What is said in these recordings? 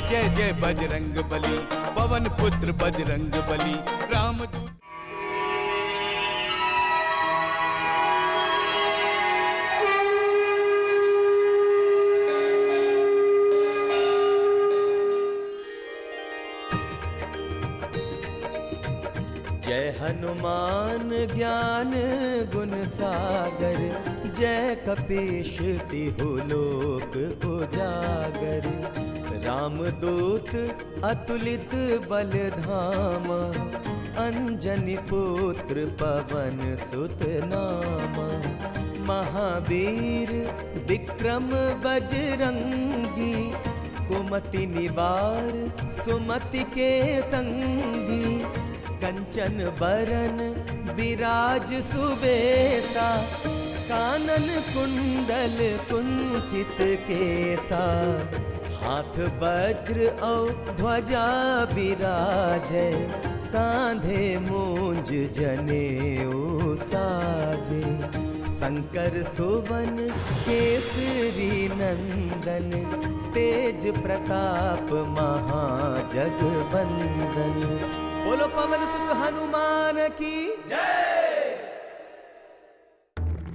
जय जय बजरंग बली, पवन पुत्र बजरंग बली, रामदूत। जय हनुमान ज्ञान गुण सागर, जय कपीश तिहु लोक उजागर। रामदूत अतुलित बल धामा, अंजनी पुत्र पवन सुत नामा। महावीर विक्रम बजरंगी, कुमति निवार सुमति के संगी। कंचन बरन विराज सुबेसा, कानन कुंडल कुंचित केसा। हाथ वज्र और ध्वजा विराजै, कांधे मूंज जनेऊ साजे। शंकर सुवन केसरी नंदन, तेज प्रताप महाजगवंदन। बोलो पवन सुत हनुमान की जय।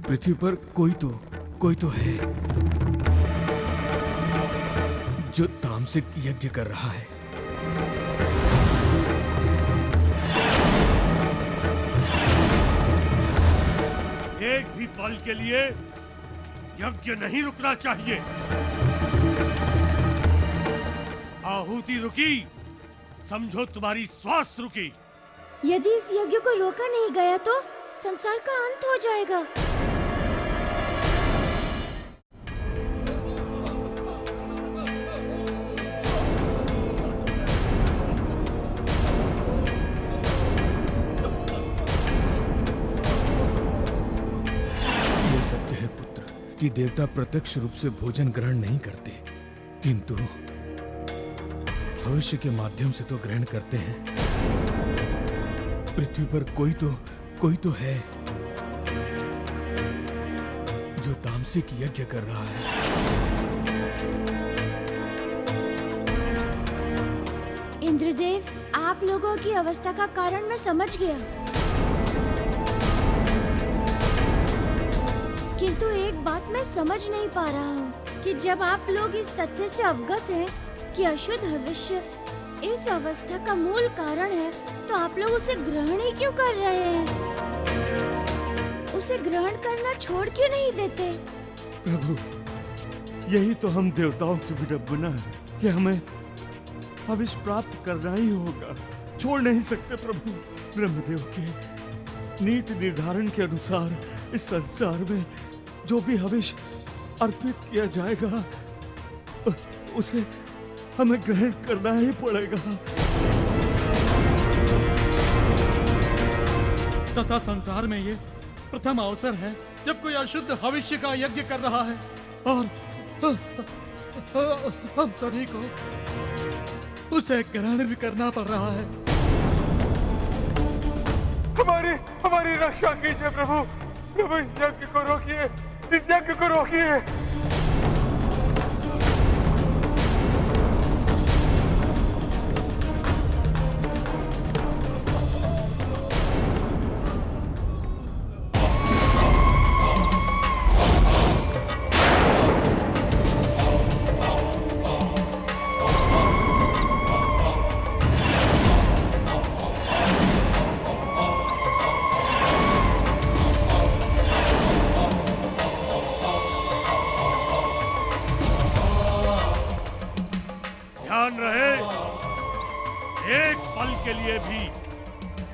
पृथ्वी पर कोई तो है जो तामसिक यज्ञ कर रहा है। एक भी पल के लिए यज्ञ नहीं रुकना चाहिए। आहुति रुकी, समझो तुम्हारी श्वास रुकी। यदि इस यज्ञ को रोका नहीं गया तो संसार का अंत हो जाएगा। ये सत्य है पुत्र कि देवता प्रत्यक्ष रूप से भोजन ग्रहण नहीं करते, किंतु भविष्य के माध्यम से तो ग्रहण करते हैं। पृथ्वी पर कोई तो है जो तामसिक यज्ञ कर रहा है। इंद्रदेव, आप लोगों की अवस्था का कारण मैं समझ गया, किंतु एक बात मैं समझ नहीं पा रहा हूँ कि जब आप लोग इस तथ्य से अवगत हैं कि अशुद्ध भविष्य इस अवस्था का मूल कारण है, तो आप लोग उसे ग्रहण ही क्यों कर रहे हैं? उसे ग्रहण करना छोड़ क्यों नहीं देते? प्रभु, यही तो हम देवताओं की विडंबना है कि हमें हविष प्राप्त करना ही होगा, छोड़ नहीं सकते प्रभु। ब्रह्मदेव के नीति निर्धारण के अनुसार इस संसार में जो भी हविष अर्पित किया जाएगा उसे हमें ग्रहण करना ही पड़ेगा। तथा संसार में ये प्रथम अवसर है जब कोई अशुद्ध भविष्य का यज्ञ कर रहा है और हम सभी को उसे ग्रहण भी करना पड़ रहा है। हमारी रक्षा कीजिए प्रभु। प्रभु, इस यज्ञ को रोकिए, इस यज्ञ को रोकिए। ध्यान रहे, एक पल के लिए भी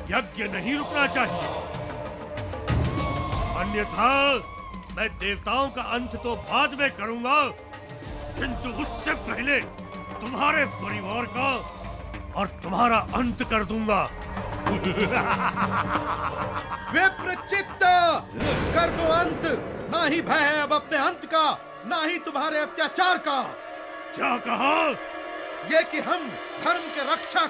यज्ञ नहीं रुकना चाहिए, अन्यथा मैं देवताओं का अंत तो बाद में करूंगा, किंतु उससे पहले तुम्हारे परिवार का और तुम्हारा अंत कर दूंगा। विप्रचित्त, कर दो अंत। ना ही भय है अब अपने अंत का, ना ही तुम्हारे अत्याचार का। क्या कहा? ये कि हम धर्म के रक्षक,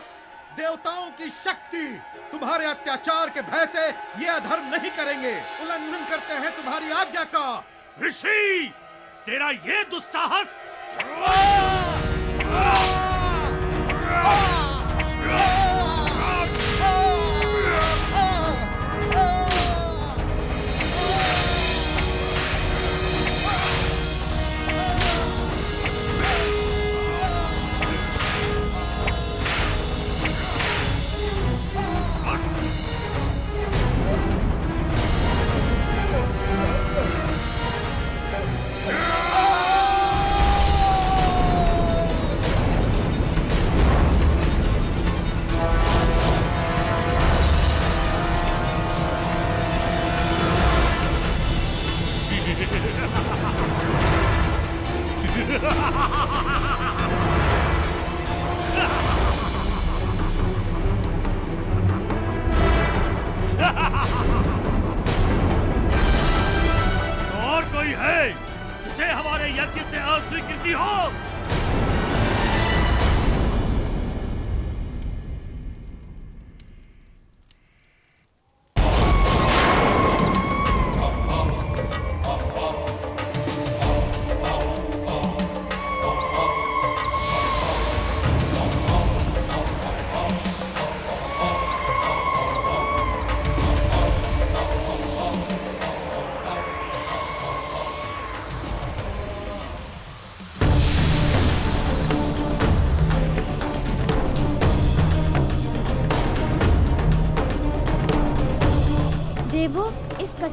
देवताओं की शक्ति, तुम्हारे अत्याचार के भय से ये अधर्म नहीं करेंगे, उल्लंघन करते हैं तुम्हारी आज्ञा का। ऋषि, तेरा ये दुस्साहस!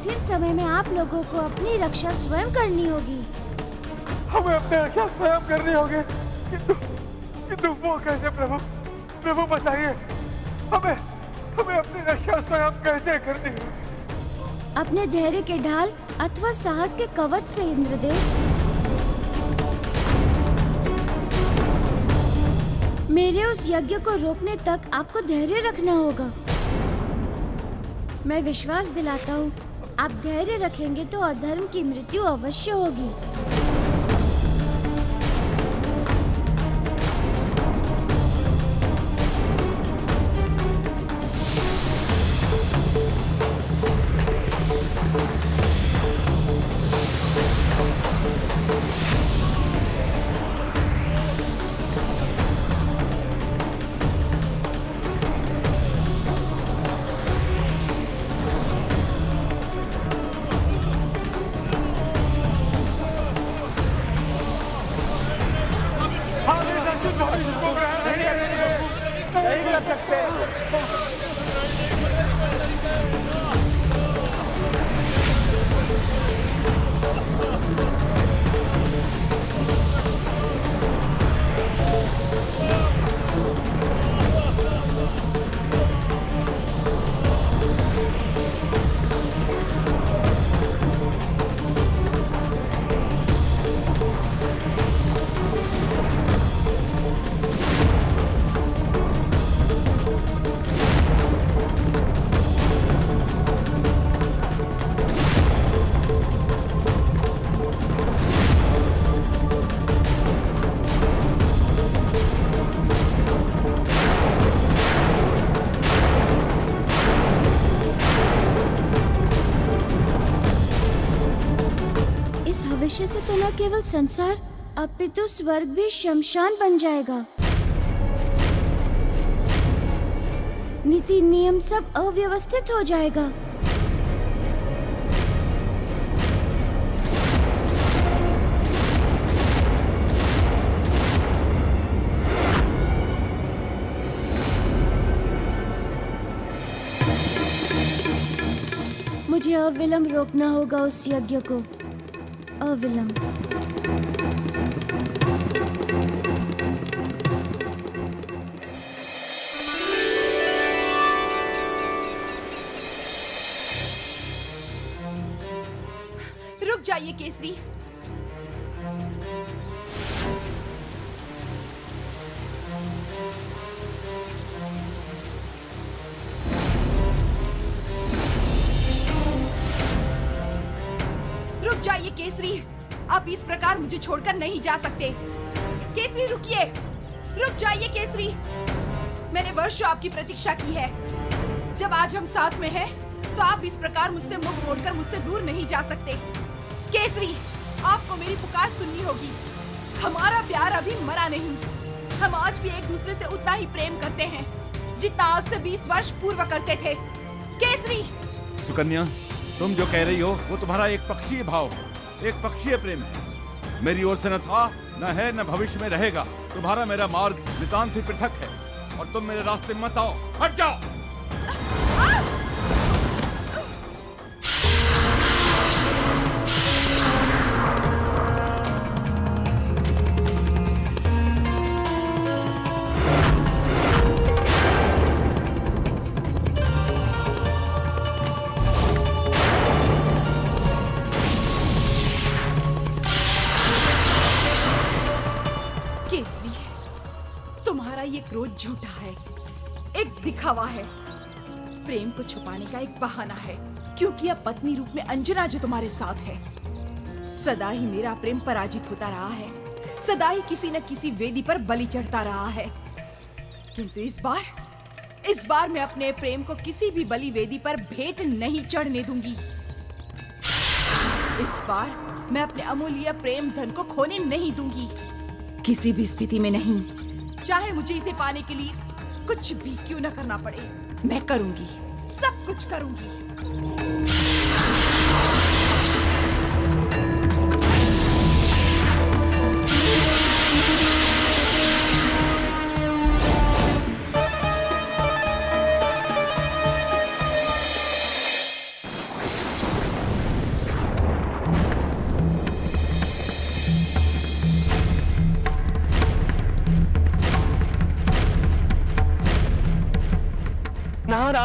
कठिन समय में आप लोगों को अपनी रक्षा स्वयं करनी होगी। हमें अपनी रक्षा स्वयं करनी होगी, किंतु वो कैसे प्रभु? प्रभु बताइए, हमें अपनी रक्षा स्वयं कैसे करनी होगी? अपने धैर्य के ढाल अथवा साहस के कवच से इंद्रदेव। मेरे उस यज्ञ को रोकने तक आपको धैर्य रखना होगा। मैं विश्वास दिलाता हूँ, आप धैर्य रखेंगे तो अधर्म की मृत्यु अवश्य होगी। भविष्य से तो न केवल संसार अपितु स्वर्ग भी शमशान बन जाएगा। नीति नियम सब अव्यवस्थित हो जाएगा। मुझे अविलंब रोकना होगा उस यज्ञ को, अविलंब। रुक जाइए केसरी। रुक जाइए केसरी, आप इस प्रकार मुझे छोड़कर नहीं जा सकते। केसरी रुकिए, रुक जाइए केसरी। मैंने वर्षों आपकी प्रतीक्षा की है। जब आज हम साथ में हैं, तो आप इस प्रकार मुझसे मुख मोड़कर मुझसे दूर नहीं जा सकते। केसरी, आपको मेरी पुकार सुननी होगी। हमारा प्यार अभी मरा नहीं। हम आज भी एक दूसरे से उतना ही प्रेम करते हैं जितना आज से 20 वर्ष पूर्व करते थे। केसरी। सुकन्या, तुम जो कह रही हो वो तुम्हारा एक पक्षीय भाव है, एक पक्षीय प्रेम है। मेरी ओर से न था, न है, न भविष्य में रहेगा। तुम्हारा मेरा मार्ग नितांत ही पृथक है और तुम मेरे रास्ते में मत आओ, हट जाओ। क्रोध झूठा है, एक दिखावा है, प्रेम को छुपाने का एक बहाना है, क्योंकि अब पत्नी रूप में अंजना जो तुम्हारे साथ है। सदा ही मेरा प्रेम पराजित होता रहा है, सदा ही किसी न किसी वेदी पर बलि चढ़ता रहा है। किंतु इस बार मैं अपने प्रेम को किसी भी बलि वेदी पर भेंट नहीं चढ़ने दूंगी। इस बार मैं अपने अमूल्य प्रेम धन को खोने नहीं दूंगी, किसी भी स्थिति में नहीं। चाहे मुझे इसे पाने के लिए कुछ भी क्यों न करना पड़े, मैं करूंगी, सब कुछ करूंगी।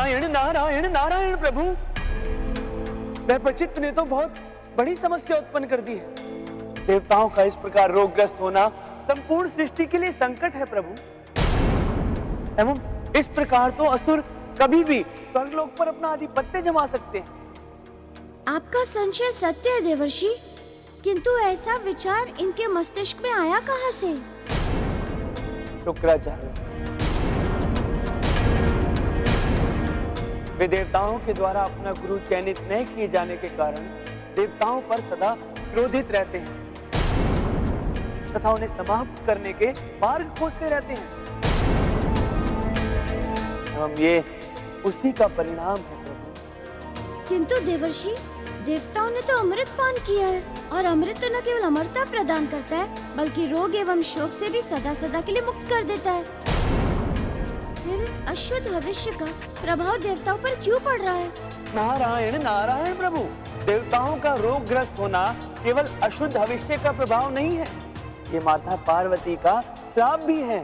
नारायण नारायण नारायण प्रभु। वह ने तो बहुत बड़ी समस्या उत्पन्न कर दी है। देवताओं का इस प्रकार रोगग्रस्त होना संपूर्ण सृष्टि के लिए संकट है प्रभु। एवं इस प्रकार तो असुर कभी भी स्वर्गलोक पर अपना आधिपत्य जमा सकते हैं। आपका संशय सत्य है देवर्षि, किंतु ऐसा विचार इनके मस्तिष्क में आया कहाँ से? शुक्राचार्य, वे देवताओं के द्वारा अपना गुरु चयनित नहीं किए जाने के कारण देवताओं पर सदा क्रोधित रहते हैं तथा उन्हें समाप्त करने के मार्ग खोजते रहते हैं। हम ये उसी का परिणाम है प्रभु। किंतु देवर्षि, देवताओं ने तो अमृत पान किया है, और अमृत तो न केवल अमरता प्रदान करता है बल्कि रोग एवं शोक से भी सदा सदा के लिए मुक्त कर देता है। फिर इस अशुद्ध भविष्य का प्रभाव देवताओं पर क्यों पड़ रहा है? नारायण नारायण प्रभु, देवताओं का रोगग्रस्त होना केवल अशुद्ध भविष्य का प्रभाव नहीं है, ये माता पार्वती का श्राप भी है।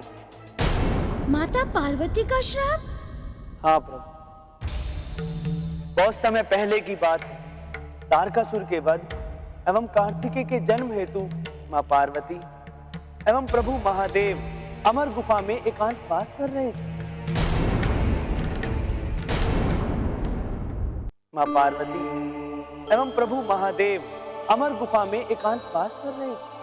माता पार्वती का श्राप? हाँ प्रभु, बहुत समय पहले की बात है। तारकासुर के वध एवं कार्तिकेय के जन्म हेतु माँ पार्वती एवं प्रभु महादेव अमर गुफा में एकांतवास कर रहे थे। माँ पार्वती एवं प्रभु महादेव अमर गुफा में एकांतवास कर रहे थे।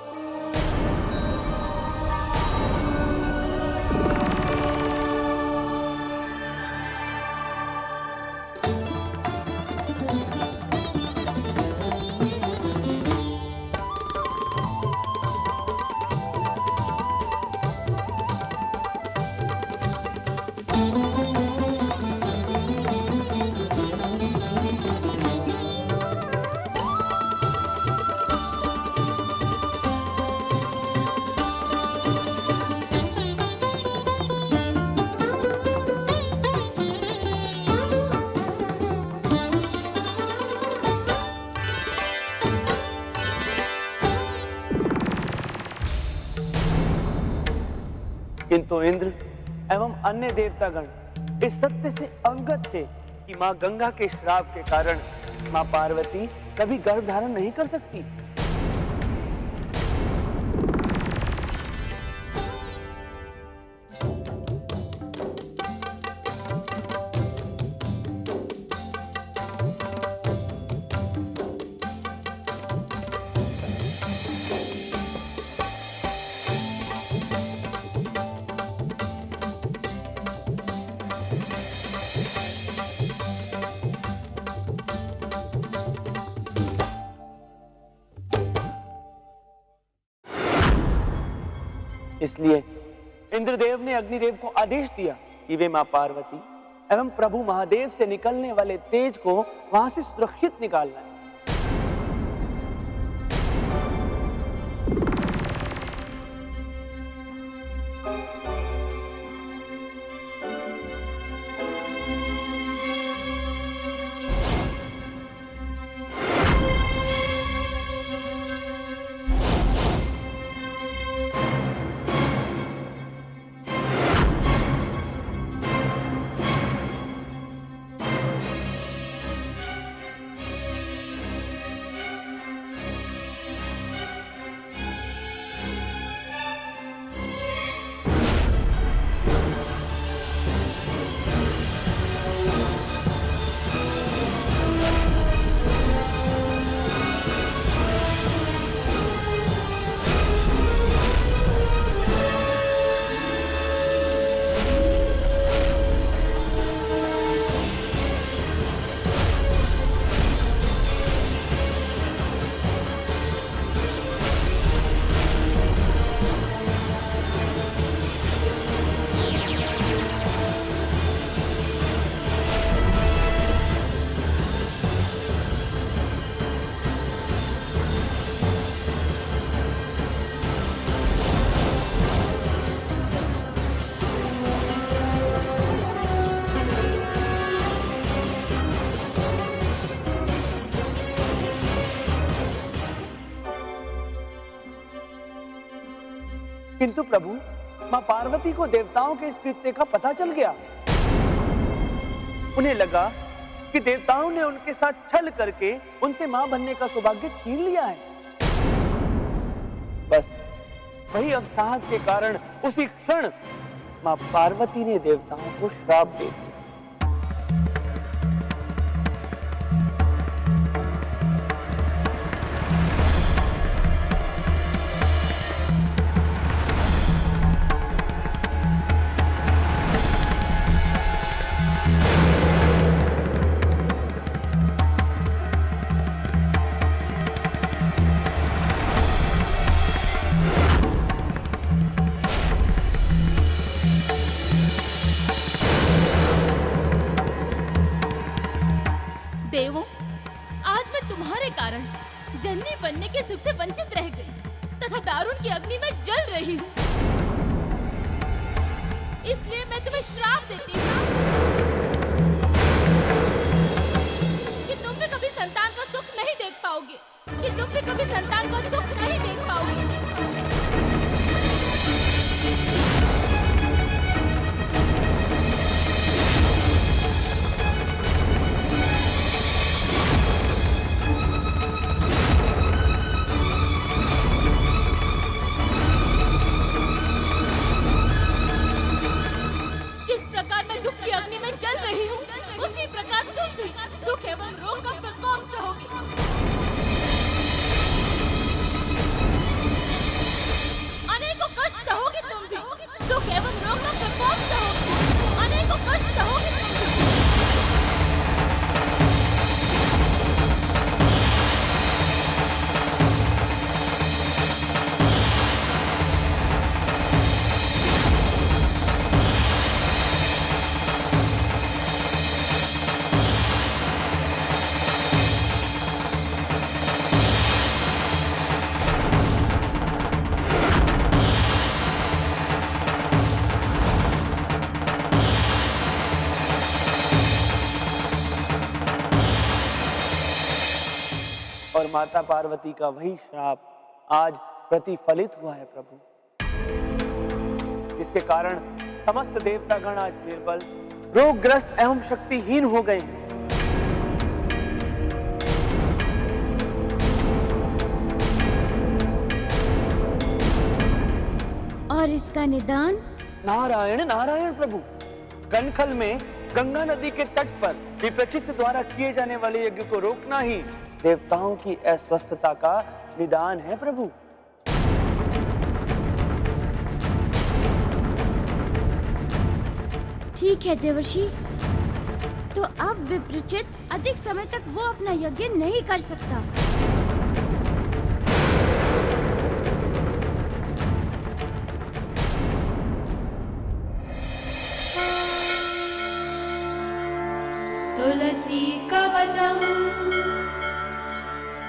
किंतु इंद्र एवं अन्य देवतागण इस सत्य से अवगत थे कि मां गंगा के श्राप के कारण मां पार्वती कभी गर्भ धारण नहीं कर सकती। इसलिए इंद्रदेव ने अग्निदेव को आदेश दिया कि वे मां पार्वती एवं प्रभु महादेव से निकलने वाले तेज को वहां से सुरक्षित निकाल लाए। किंतु प्रभु, मां पार्वती को देवताओं के इस कृत्य का पता चल गया। उन्हें लगा कि देवताओं ने उनके साथ छल करके उनसे मां बनने का सौभाग्य छीन लिया है। बस वही अवसाद के कारण उसी क्षण मां पार्वती ने देवताओं को श्राप दे दिया। देवों, आज मैं तुम्हारे कारण जननी बनने के सुख से वंचित रह गई तथा दारुण की अग्नि में जल रही हूँ। इसलिए मैं तुम्हें श्राप देती हूँ कि तुम भी कभी संतान का सुख नहीं देख पाओगे, कि तुम भी कभी संतान का सुख नहीं देख पाओगे। अग्नि में जल रही हूँ, उसी प्रकार तुम भी दुख एवं रोग का प्रकोप सहोगे। अनेकों कष्ट सहोगे तुम भी, दुख एवं रोग का प्रकोप सहोगे, अनेकों कष्ट सहोगे तुम भी। और माता पार्वती का वही श्राप आज प्रतिफलित हुआ है प्रभु, जिसके कारण समस्त देवतागण आज निर्बल, रोगग्रस्त एवं शक्तिहीन हो गए हैं। और इसका निदान? नारायण नारायण प्रभु, कनखल में गंगा नदी के तट पर विप्रचित द्वारा किए जाने वाले यज्ञ को रोकना ही देवताओं की अस्वस्थता का निदान है प्रभु। ठीक है देवर्षि, तो अब विप्रचित अधिक समय तक वो अपना यज्ञ नहीं कर सकता। तुलसी कवचम,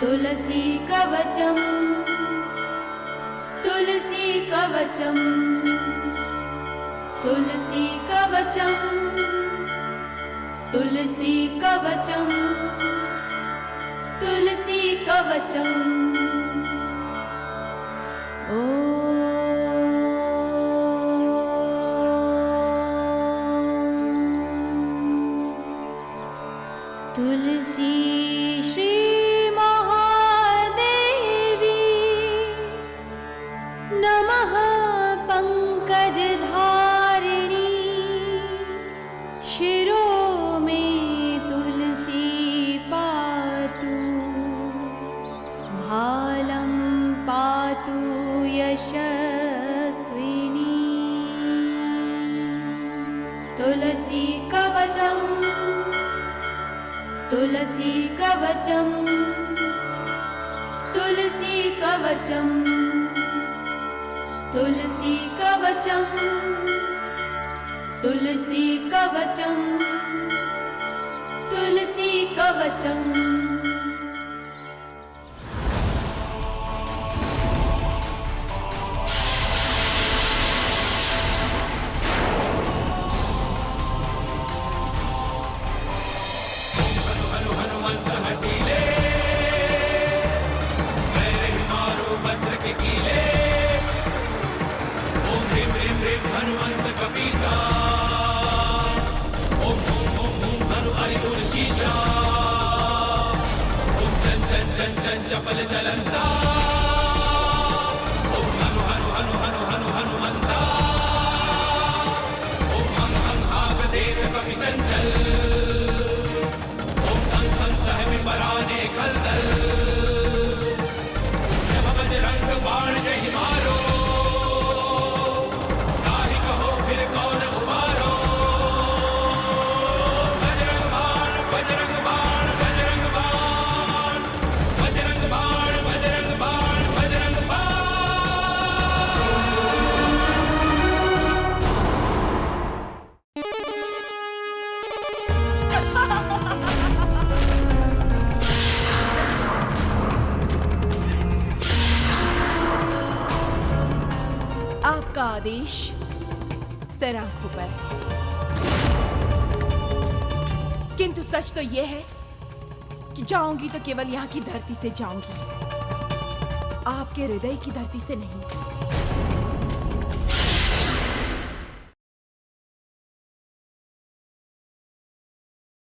तुलसी कवचम, तुलसी कवचम, तुलसी कवचम, तुलसी कवचम, तुलसी कवचम। तुलसी श्री महादेवी नमः, पंकज धारिणी शिरो में तुलसी पातु, भालं पातु यशस्विनी। तुलसी कवचम, तुलसी कवचम, तुलसी कवचम, तुलसी कवचम, तुलसी कवचम, तुलसी कवचम। हनुमंत कपीसा, ओम ओम ओम ओम बल चलंता ओम हनु हनु हनु हनु हनु हनुमंता ओम हं हं हाक देत कपि चंचल ओम सन सन सह विपराने खलदल जब बजरंग बाण जहि मारो ताहि कहो फिर कौन उबारो बजरंग बाण बजरंग बाण बजरंग बाण बजरंग बाण बजरंग बाण बजरंग बाण। आपका आदेश सर आंखों पर, किंतु सच तो यह है कि जाऊंगी तो केवल यहाँ की धरती से जाऊंगी, आपके हृदय की धरती से नहीं।